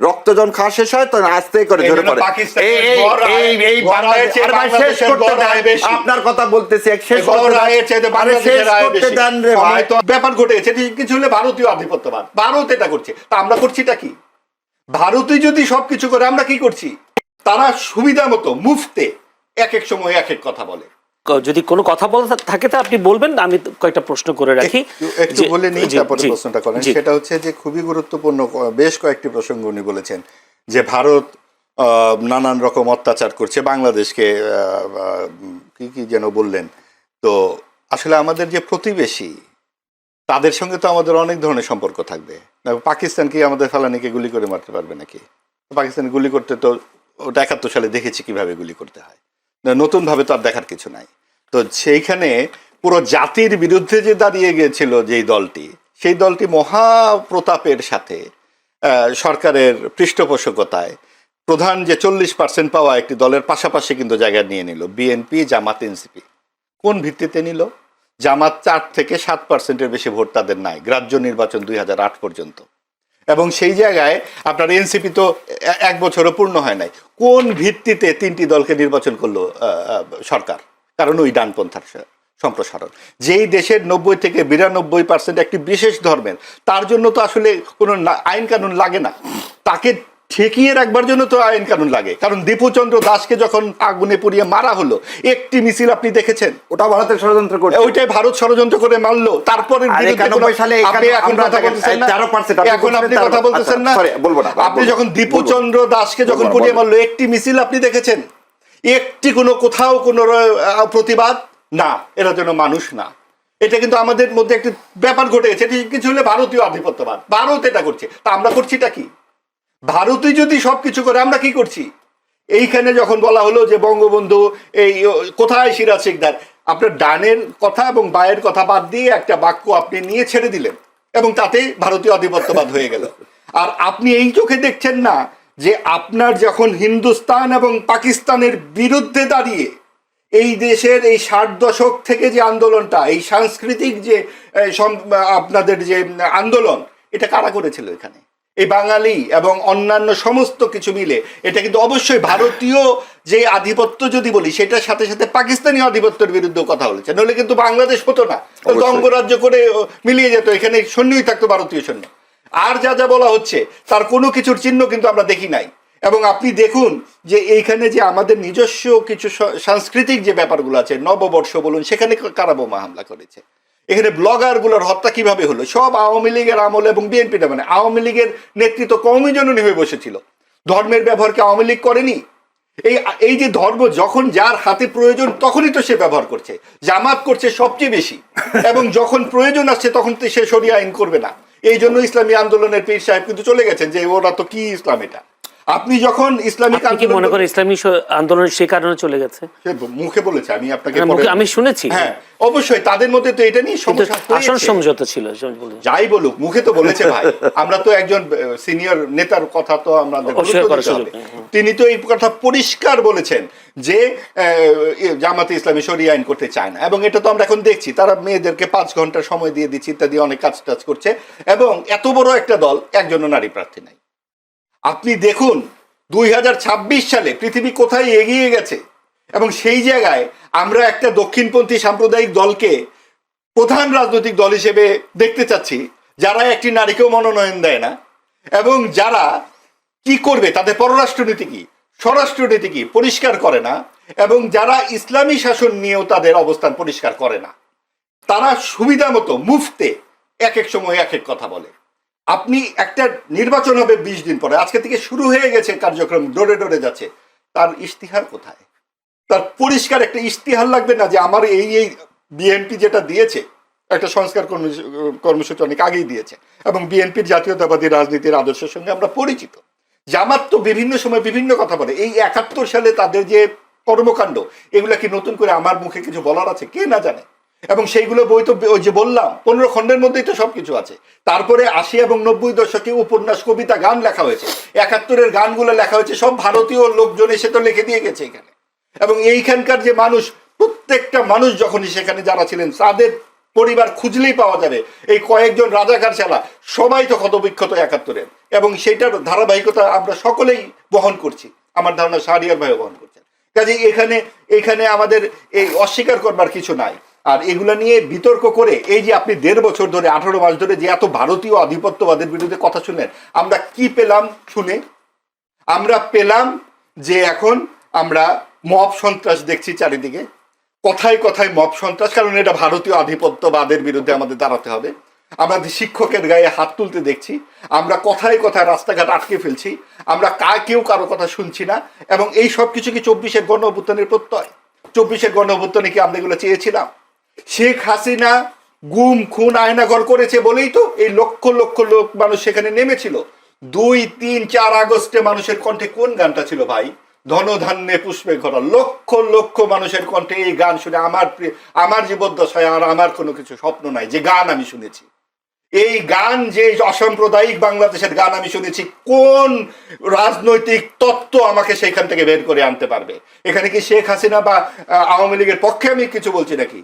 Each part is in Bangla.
রক্ত যখন খাওয়া শেষ হয় তখন আস্তে করে ঝরে পড়ে। আপনার কথা বলতেছি, ব্যাপার ঘটেছে কিছু হলে ভারতীয় আধিপত্যবাদ, ভারত এটা করছে, তা আমরা করছিটা কি? ভারতই যদি সবকিছু করে আমরা কি করছি? তারা সুবিধা মতো মুফতে এক এক সময় এক এক কথা বলে। যদি কোনো কথা বলা থাকে তা আপনি বলবেন, আমি কয়েকটা প্রশ্ন করে রাখি। একটু বলে নিই, তারপরে প্রশ্নটা করেন। সেটা হচ্ছে যে খুবই গুরুত্বপূর্ণ বেশ কয়েকটি প্রসঙ্গ উনি বলেছেন, যে ভারত নানান রকম অত্যাচার করছে বাংলাদেশকে, কি কি যেন বললেন। তো আসলে আমাদের যে প্রতিবেশী, তাদের সঙ্গে তো আমাদের অনেক ধরনের সম্পর্ক থাকবে। পাকিস্তান কি আমাদের ফেলানিকে গুলি করে মারতে পারবে নাকি? পাকিস্তান গুলি করতে তো ওটা 71 সালে দেখেছি কিভাবে গুলি করতে হয়, নতুন ভাবে তো আর দেখার কিছু নাই। তো সেইখানে পুরো জাতির বিরুদ্ধে যে দাঁড়িয়ে গিয়েছিল যেই দলটি, সেই দলটি মহাপ্রতাপের সাথে সরকারের পৃষ্ঠপোষকতায় প্রধান যে 40% পাওয়া একটি দলের পাশাপাশি কিন্তু জায়গা নিয়ে নিল, বিএনপি, জামাত, এনসিপি। কোন ভিত্তিতে নিল? জামাত 4 থেকে 7%-এর বেশি ভোট তাদের নাই, গ্রাহ্য নির্বাচন 2008 পর্যন্ত। এবং সেই জায়গায় আপনার এনসিপি তো 1 বছরও পূর্ণ হয় নাই। কোন ভিত্তিতে 3টি দলকে নির্বাচন করলো সরকার? কারণ ওই ডানপন্থার সম্প্রসারণ। যেই দেশের 90 থেকে 92% একটি বিশেষ ধর্মের, তার জন্য তো আসলে কোনো আইন কানুন লাগে না, তাকে ঠেকিয়ে রাখবার জন্য তো আইন কানুন লাগে। কারণ দীপুচন্দ্র দাসকে যখন আগুনে পুড়িয়ে মারা হলো, একটি মিছিল আপনি দেখেছেন? ওটা ভারতের ষড়যন্ত্র করে, ওইটাই ভারত ষড়যন্ত্র করে মারলো। তারপরে আপনি যখন দীপুচন্দ্র দাসকে যখন পুড়িয়ে মারলো, একটি মিছিল আপনি দেখেছেন? একটি কোনো কোথাও কোনো প্রতিবাদ না, এরা যেন মানুষ না। এটা কিন্তু আমাদের মধ্যে একটি ব্যাপার ঘটে গেছে, কিছু হলে ভারতীয় আধিপত্যবাদ, ভারত এটা করছে, তা আমরা করছিটা কি? ভারতই যদি সবকিছু করে আমরা কি করছি? এইখানে যখন বলা হলো যে বঙ্গবন্ধু এই কোথায় সিরাজ শিকদার, আপনার ডানের কথা এবং বায়ের কথা বাদ দিয়ে একটা বাক্য আপনি নিয়ে ছেড়ে দিলেন, এবং তাতে ভারতীয় আধিপত্যবাদ হয়ে গেল। আর আপনি এই চোখে দেখছেন না যে আপনার যখন হিন্দুস্তান এবং পাকিস্তানের বিরুদ্ধে দাঁড়িয়ে এই দেশের এই 60 দশক থেকে যে আন্দোলনটা, এই সাংস্কৃতিক যে আপনাদের যে আন্দোলন, এটা কারা করেছিল? এখানে এই বাঙালি এবং অন্যান্য সমস্ত কিছু মিলে এটা কিন্তু অবশ্যই ভারতীয় যে আধিপত্য যদি বলি, সেটার সাথে সাথে পাকিস্তানি আধিপত্যের বিরুদ্ধে কথা বলেছে, নইলে কিন্তু বাংলাদেশ হতো না, অঙ্গরাজ্য করে মিলিয়ে যেত, এখানে সৈন্যই থাকতো, ভারতীয় সৈন্য। আর যা যা বলা হচ্ছে তার কোনো কিছুর চিহ্ন কিন্তু আমরা দেখি নাই। এবং আপনি দেখুন যে এইখানে যে আমাদের নিজস্ব কিছু সাংস্কৃতিক যে ব্যাপারগুলো আছে, নববর্ষ বলুন, সেখানে কারা বোমা হামলা করেছে, এখানে ব্লগারগুলোর হত্যা কিভাবে হলো, সব আওয়ামী লীগের আমলে এবং বিএনপিটা, মানে আওয়ামী লীগের নেতৃত্ব কওমি জননী হয়ে বসেছিল। ধর্মের ব্যবহারকে আওয়ামী লীগ করেনি? এই যে ধর্ম যখন যার হাতে প্রয়োজন তখনই তো সে ব্যবহার করছে, জামাত করছে সবচেয়ে বেশি, এবং যখন প্রয়োজন আসছে তখন তো সে শরিয়া আইন করবে না। এই জন্য ইসলামী আন্দোলনের পীর সাহেব কিন্তু চলে গেছেন যে ওরা তো কি ইসলাম এটা। আপনি যখন ইসলামিক মনে করেন ইসলামী আন্দোলন সে কারণে চলে গেছে, মুখে বলেছে, আমি আপনাকে আমি শুনেছি। হ্যাঁ অবশ্যই তাদের মধ্যে তো এটা নিয়ে সমঝোতা ছিল, যাই বলুক, মুখে তো বলেছে ভাই। আমরা তো একজন সিনিয়র নেতার কথা তো আমরা, তিনি তো এই কথা পরিষ্কার বলেছেন যে জামাতে ইসলামী শরিয়া আইন করতে চায় না, এবং এটা তো আমরা এখন দেখছি, তারা মেয়েদেরকে 5 ঘন্টা সময় দিয়ে দিচ্ছে ইত্যাদি, অনেক কাজ টাজ করছে, এবং এত বড় একটা দল, একজনও নারী প্রার্থী নাই। আপনি দেখুন 2026 সালে পৃথিবী কোথায় এগিয়ে গেছে, এবং সেই জায়গায় আমরা একটা দক্ষিণপন্থী সাম্প্রদায়িক দলকে প্রধান রাজনৈতিক দল হিসেবে দেখতে চাচ্ছি, যারা একটি নারীকেও মনোনয়ন দেয় না, এবং যারা কি করবে, তাদের পররাষ্ট্রনীতি কি, স্বরাষ্ট্রনীতি কি পরিষ্কার করে না, এবং যারা ইসলামী শাসন নিয়েও তাদের অবস্থান পরিষ্কার করে না। তারা সুবিধা মতো মুফতে এক এক সময় এক এক কথা বলে। আপনি একটা নির্বাচন হবে 20 দিন পরে, আজকে থেকে শুরু হয়ে গেছে কার্যক্রম, ডোরে ডোরে যাচ্ছে, তার ইশতিহার কোথায়? তার পরিষ্কার একটা ইশতিহার লাগবে না যে আমার এই বিএনপি যেটা দিয়েছে, একটা সংস্কার কর্মসূচি অনেক আগেই দিয়েছে, এবং বিএনপির জাতীয়তাবাদী রাজনীতির আদর্শের সঙ্গে আমরা পরিচিত। জামাত তো বিভিন্ন সময় বিভিন্ন কথা বলে, এই 71 সালে তাদের যে কর্মকাণ্ড, এগুলা কি নতুন করে আমার মুখে কিছু বলার আছে? কে না জানে। এবং সেইগুলো বই তো ওই যে বললাম 15 খণ্ডের মধ্যেই তো সবকিছু আছে। তারপরে 80 এবং 90 দশকে উপন্যাস, কবিতা, গান লেখা হয়েছে, 71-এর গানগুলো লেখা হয়েছে, সব ভারতীয় লোকজন এসে তো লিখে দিয়ে গেছে এখানে। এবং এইখানকার যে মানুষ, প্রত্যেকটা মানুষ যখনই সেখানে যারা ছিলেন, তাদের পরিবার খুঁজলেই পাওয়া যাবে, এই কয়েকজন রাজাকার ছাড়া সবাই তো ক্ষতবিক্ষত 71-এর। এবং সেটার ধারাবাহিকতা আমরা সকলেই বহন করছি, আমার ধারণা শাহরিয়ার ভাইও বহন করছেন। কাজে এখানে আমাদের এই অস্বীকার করবার কিছু নাই। আর এগুলা নিয়ে বিতর্ক করে এই যে আপনি 1.5 বছর ধরে 18 মাস ধরে যে এত ভারতীয় আধিপত্যবাদের বিরুদ্ধে কথা শুনলেন, আমরা কি পেলাম শুনে? আমরা পেলাম যে এখন আমরা মব সন্ত্রাস দেখছি চারিদিকে, কথায় কথায় মব সন্ত্রাস, কারণ এটা ভারতীয় আধিপত্যবাদের বিরুদ্ধে আমাদের দাঁড়াতে হবে। আমাদের শিক্ষকের গায়ে হাত তুলতে দেখছি, আমরা কথায় কথায় রাস্তাঘাট আটকে ফেলছি, আমরা কেউ কারো কথা শুনছি না। এবং এই সব কিছু কি 24-এর গণ অভ্যুত্থানের প্রত্যয়? 24-এর গণ অভ্যুত্থানে কি আমরা এগুলো চেয়েছিলাম? শেখ হাসিনা গুম খুন আয়নাঘর করেছে বলেই তো এই লক্ষ লক্ষ লোক মানুষ সেখানে নেমেছিল। 2, 3, 4 আগস্টে মানুষের কণ্ঠে কোন গানটা ছিল ভাই? ধনধান্যে পুষ্পে ভরা। লক্ষ লক্ষ মানুষের কণ্ঠে এই গান শুনে আমার জীবদ্দশায় আর আমার কোনো কিছু স্বপ্ন নাই যে গান আমি শুনেছি। এই গান যে অসাম্প্রদায়িক বাংলাদেশের গান আমি শুনেছি, কোন রাজনৈতিক তত্ত্ব আমাকে সেইখান থেকে বের করে আনতে পারবে? এখানে কি শেখ হাসিনা বা আওয়ামী লীগের পক্ষে আমি কিছু বলছি নাকি?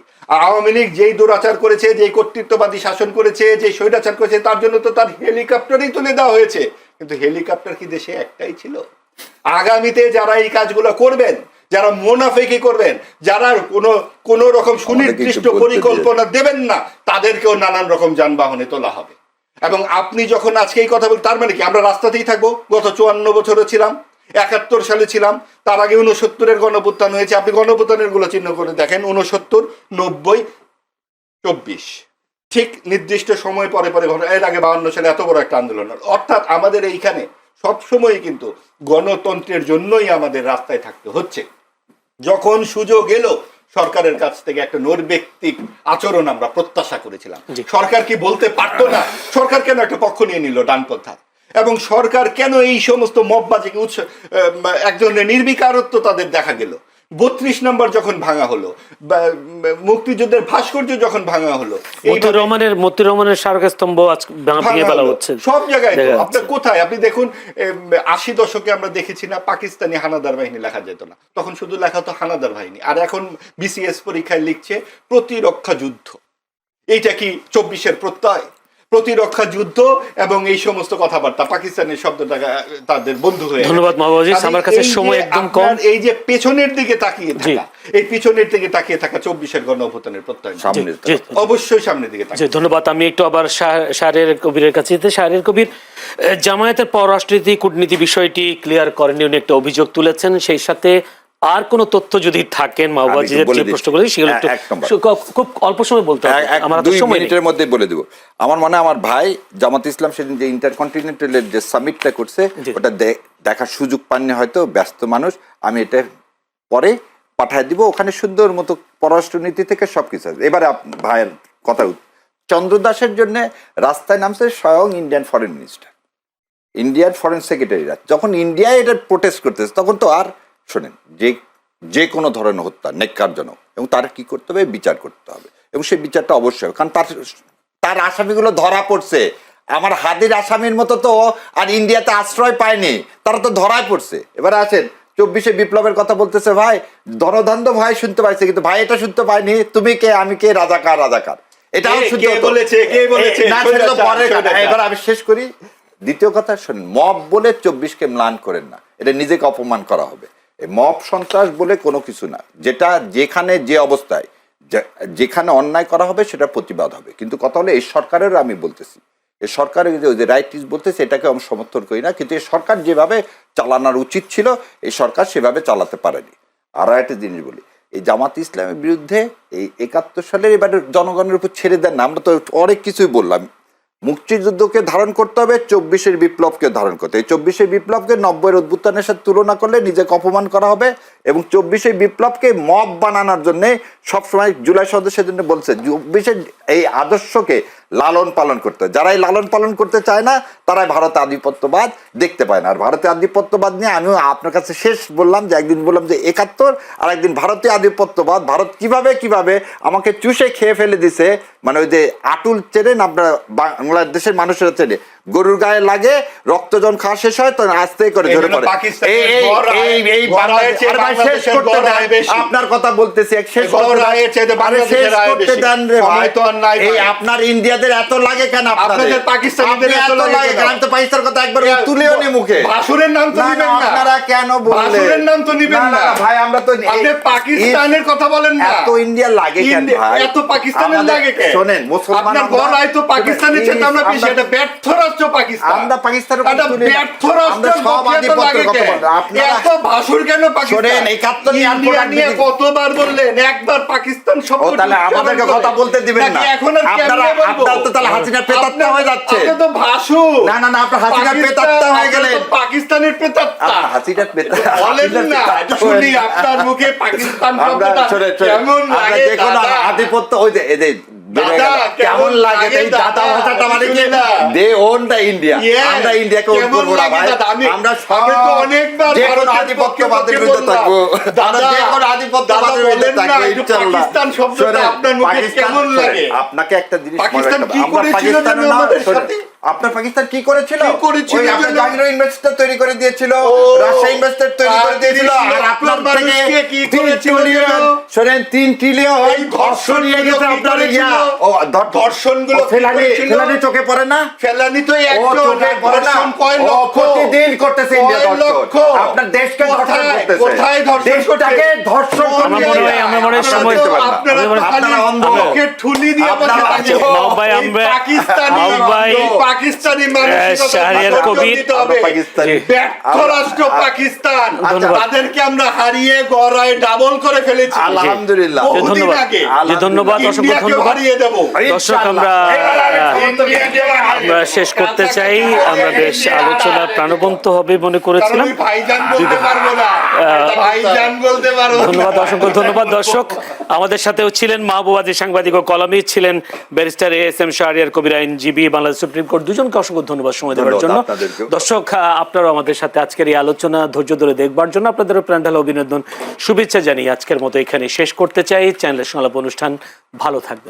আওয়ামী লীগ যেই দুরাচার করেছে, যেই কর্তৃত্ববাদী শাসন করেছে, যে স্বৈরাচার করেছে, তার জন্য তো তার হেলিকপ্টারই তুলে দেওয়া হয়েছে। কিন্তু হেলিকপ্টার কি দেশে একটাই ছিল? আগামীতে যারা এই কাজগুলো করবেন, যারা মুনাফিকি করবেন, যারা কোনো রকম সুনির্দিষ্ট পরিকল্পনা দেবেন না, তাদেরকেও নানান রকম যানবাহনে তোলা হবে। এবং আপনি যখন আজকে এই কথা বলেন, তার মানে কি আমরা রাস্তাতেই থাকবো? গত 54 বছরও ছিলাম, 71 সালে ছিলাম, তার আগে 69-এর গণঅভ্যুত্থান হয়েছে। আপনি গণঅভ্যুত্থানের গুলো চিহ্ন করে দেখেন, 69, 90, 24, ঠিক নির্দিষ্ট সময় পরে পরে ঘটে। এর আগে 52 সালে এত বড় একটা আন্দোলন। অর্থাৎ আমাদের এইখানে সবসময় কিন্তু গণতন্ত্রের জন্যই আমাদের রাস্তায় থাকতে হচ্ছে। যখন সুযোগ এলো, সরকারের কাছ থেকে একটা নৈর্ব্যক্তিক আচরণ আমরা প্রত্যাশা করেছিলাম। সরকার কি বলতে পারতো না? সরকার কেন একটা পক্ষ নিয়ে নিল ডানপন্থা? এবং সরকার কেন এই সমস্ত মববাজিকে এক ধরনের নির্বিকারত্ব তাদের দেখা গেল? 32 নম্বর যখন ভাঙা হলো, মুক্তিযুদ্ধের ভাস্কর্য যখন ভাঙা হলো, মতিউর রহমানের স্মারকস্তম্ভ ভেঙে ফেলা হচ্ছে সব জায়গায়। আপনার কোথায়? আপনি দেখুন 80 দশকে আমরা দেখেছি না, পাকিস্তানি হানাদার বাহিনী লেখা যেত না, তখন শুধু লেখা হতো হানাদার বাহিনী। আর এখন বিসিএস পরীক্ষায় লিখছে প্রতিরক্ষা যুদ্ধ। এইটা কি 24-এর প্রত্যয়? প্রতিরক্ষা যুদ্ধ এবং এই সমস্ত কথাবার্তা, পাকিস্তানের শব্দটা তাদের বন্ধু হয়ে। ধন্যবাদ মাহবুব আজিজ, আমার কাছে সময় একদম কম। এই যে পেছনের দিকে তাকিয়ে থাকা, এই পিছনের দিকে তাকিয়ে থাকা 24-এর গণ অভ্যুত্থানের প্রত্যয় অবশ্যই সামনের দিকে তাকিয়ে। ধন্যবাদ। আমি একটু আবার শাহরিয়ার কবিরের কাছে যেতে। শাহরিয়ার কবির, জামায়াতের পররাষ্ট্রনীতি কূটনীতি বিষয়টি ক্লিয়ার করেনি, উনি একটা অভিযোগ তুলেছেন। সেই সাথে আর কোন তথ্য যদি থাকেন মাহবুব আজিজের যে প্রশ্ন করেছি সেগুলো একটু খুব অল্প সময় বলতে হবে, আমার 2 মিনিটের মধ্যে বলে দেব। আমার মনে হয় আমার ভাই জামাত ইসলাম সেদিন যে ইন্টারকন্টিনেন্টালের যে সামিটটা করছে, ওটা দেখার সুযোগ পাননি, হয়তো ব্যস্ত মানুষ। আমি এটা পরে পাঠিয়ে দিব, ওখানে সুন্দর মতো পররাষ্ট্রনীতি থেকে সবকিছু আছে। এবারে ভাইয়ের কথা, চন্দ্রদাসের জন্য রাস্তায় নামছে স্বয়ং Indian foreign minister, Indian foreign সেক্রেটারিরা। যখন ইন্ডিয়ায় এটা প্রোটেস্ট করতেছে, তখন তো আর শোনেন যে কোনো ধরনের হত্যা নেককারজনক, এবং তার কি করতে হবে? বিচার করতে হবে, এবং সেই বিচারটা অবশ্যই, কারণ তার আসামিগুলো ধরা পড়ছে। আমার হাদির আসামির মতো তো আর ইন্ডিয়াতে আশ্রয় পায়নি, তারা তো ধরায় পড়ছে। এবারে আসেন 24-এ বিপ্লবের কথা বলতেছে, ভাই ধনধান্য ভাই শুনতে পাইছে, কিন্তু ভাই এটা শুনতে পাইনি তুমি কে আমি কে, রাজাকার রাজাকার, এটাও শুনতে বলেছে। এবার আমি শেষ করি। দ্বিতীয় কথা শোনেন, মব বলে 24-কে ম্লান করেন না, এটা নিজেকে অপমান করা হবে। মব সন্ত্রাস বলে কোনো কিছু না, যেটা যেখানে যে অবস্থায় যেখানে অন্যায় করা হবে সেটা প্রতিবাদ হবে। কিন্তু কথা হলো, এই সরকারের আমি বলতেছি, এই সরকারের যে রাইট ইজ বলতেছে, এটাকে আমি সমর্থন করি না, কিন্তু এই সরকার যেভাবে চালানোর উচিত ছিল, এই সরকার সেভাবে চালাতে পারেনি। আর একটা জিনিস বলি, এই জামাত ইসলামের বিরুদ্ধে এই 71 সালের এবারে জনগণের উপর ছেড়ে দেন না, আমরা তো অনেক কিছুই বললাম। মুক্তিযুদ্ধকে ধারণ করতে হবে, 24-এর বিপ্লবকে ধারণ করতে হবে। 24-এর বিপ্লবকে 90-এর অভ্যুত্থানের সাথে তুলনা করলে নিজেকে অপমান করা হবে, এবং 24-এর বিপ্লবকে মব বানানোর জন্য সবসময় জুলাই সদস্যের জন্য বলছে 24-এর এই আদর্শকে লালন পালন করতে হয়। যারা এই লালন পালন করতে চায় না, তারাই ভারতে আধিপত্যবাদ দেখতে পায় না। আর ভারতীয় আধিপত্যবাদ নিয়ে আমিও আপনার কাছে শেষ বললাম যে, একদিন বললাম যে 71, আর একদিন ভারতীয় আধিপত্যবাদ, ভারত কিভাবে আমাকে চুষে খেয়ে ফেলে দিছে, মানে ওই যে আটুল চেনেন আপনার, বাংলাদেশের মানুষেরা চেনে, গরুর গায়ে লাগে, রক্ত যখন খাওয়া শেষ হয় তখন আস্তে করে ঝরে পড়ে। আপনার কথা বলতেছি, শেষ করতে দেন রে ভাই। এই আপনার ইন্ডিয়াদের এত লাগে কেন? আপনাদের পাকিস্তানিদের এত লাগে কেন? আমি তো পাকিস্তানের কথা একবার তুলেও নি মুখে। ভাসুরের নাম তো নিবেন না আপনারা কেন বললেন? ভাসুরের নাম তো নিবেন না ভাই, আমরা তো আপনি পাকিস্তানের কথা বলেন না। এত ইন্ডিয়া লাগে কেন ভাই? এত পাকিস্তানের লাগে কেন? শুনেন, মুসলমান আপনার গলায় তো পাকিস্তানের চেয়ে আমরা বেশি। এটা ব্যর্থ রাষ্ট্র পাকিস্তান। আমরা পাকিস্তানের এটা ব্যর্থ রাষ্ট্র। সব আধিপত্য কথা বলেন আপনারা। এত ভাসুর কেন পাকিস্তান? শুনেন, 71 ইন্ডিয়া নিয়ে কতবার বললেন? একবার পাকিস্তান শব্দ। ও তাহলে আমাদেরকে কথা বলতে দিবেন না? এখন আর আপনারা আপনারা তো তাহলে হাসিনা প্রেতাত্মা হয়ে যাচ্ছে। আপনি তো ভাসু। না না না, আপনার হাসিনা প্রেতাত্মা হয়ে গেলেন। পাকিস্তানের প্রেতাত্মা। আপনার হাসিনা প্রেতাত্মা বলেন না, এটা শুনি আপনার মুখে পাকিস্তান শব্দটা কেমন লাগে? দেখুন আধিপত্য ওই যে এই যে কেমন লাগে এই দাদা ভাষাটা, মানে কি দে ওন দা ইন্ডিয়া। আমরা ইন্ডিয়াকে ওন করব না ভাই। আমরা সবে তো অনেকবার ভারতের আধিপত্যবাদের বিরুদ্ধে থাকবো। দাদা দেখুন আধিপত্যবাদের বিরুদ্ধে থাকবো ইনশাআল্লাহ। পাকিস্তান শব্দটা আপনার মুখে কেমন লাগে? আপনাকে একটা জিনিস মনে পাকিস্তান রাখতে কি হবে, আমরা করেছিল পাকিস্তানের নাম আমাদের সাথে? আপনার পাকিস্তান কি করেছিল? করেছিল? ওই আপনার জাহাঙ্গীর ইনভেস্টর তৈরি করে দিয়েছিল, রাশিয়া ইনভেস্টর তৈরি করে দিয়েছিল। আর আপনার থেকে কি 3 ট্রিলিয়ন, শুনেন 3 ট্রিলিয়ন এই ধর্ষণ নিয়ে গেছে আপনার ইয়া। ও ধর্ষণগুলো ফেলানি চোখে পড়ে না? ফেলানি তো ও একজন চোখে পড়ে না? ধর্ষণ কয় ও লক্ষ? প্রতিদিন করতেছে ইন্ডিয়া কয় ধর্ষণ। লক্ষ? আপনার দেশকে ধর্ষণ কোথায়? করতেছে। কোথায় ধর্ষণ দেশটাকে করতেছে? ধর্ষণ আমার করতেছে। মনে হয় সময় দিতে পারেন না। আপনারা অন্ধ। মুখে ঠুলি দিয়ে বসে আপনারা- থাকেন। মাহবুব ভাই, এই আমরা- পাকিস্তানি মাহবুব ভাই, এই পাকিস্তানি মানসিকতা শাহরিয়ার বর্জন কবির, দিতে হবে। পাকিস্তানি। ব্যর্থ রাষ্ট্র পাকিস্তান। ধন্যবাদ। তাদেরকে আমরা হারিয়ে গড়ায় ডাবল করে ফেলেছি। আলহামদুলিল্লাহ। বহুদিন ধন্যবাদ। আগে। জি, ধন্যবাদ, অসংখ্য ইন্ডিয়াকেও ধন্যবাদ। হারিয়ে দেবো। দর্শক, আমরা শেষ করতে চাই। আমরা বেশ আলোচনা প্রাণবন্ত হবে মনে কারণ করেছিলাম। আমি ভাইজান বলতে পারবো না। ভাইজান বলতে পারবো না। ধন্যবাদ, অসংখ্য ধন্যবাদ। দর্শক, আমাদের সাথেও ছিলেন মাহবুবাদী সাংবাদিক ও কলামিস্ট, ছিলেন ব্যারিস্টার এএসএম শাহরিয়ার কবির, আইনজীবী, বাংলাদেশ সুপ্রিম কোর্ট। দুজনকে অসংখ্য ধন্যবাদ সময় দেওয়ার জন্য। ধন্যবাদ আপনাদেরকেও। দর্শক, আপনারাও আমাদের সাথে আজকের এই আলোচনা ধৈর্য ধরে দেখবার জন্য আপনাদেরও প্রাণঢালা অভিনন্দন, শুভেচ্ছা জানিয়ে আজকের মতো এখানে শেষ করতে চাই। চ্যানেলের সংলাপ অনুষ্ঠান ভালো থাকবেন।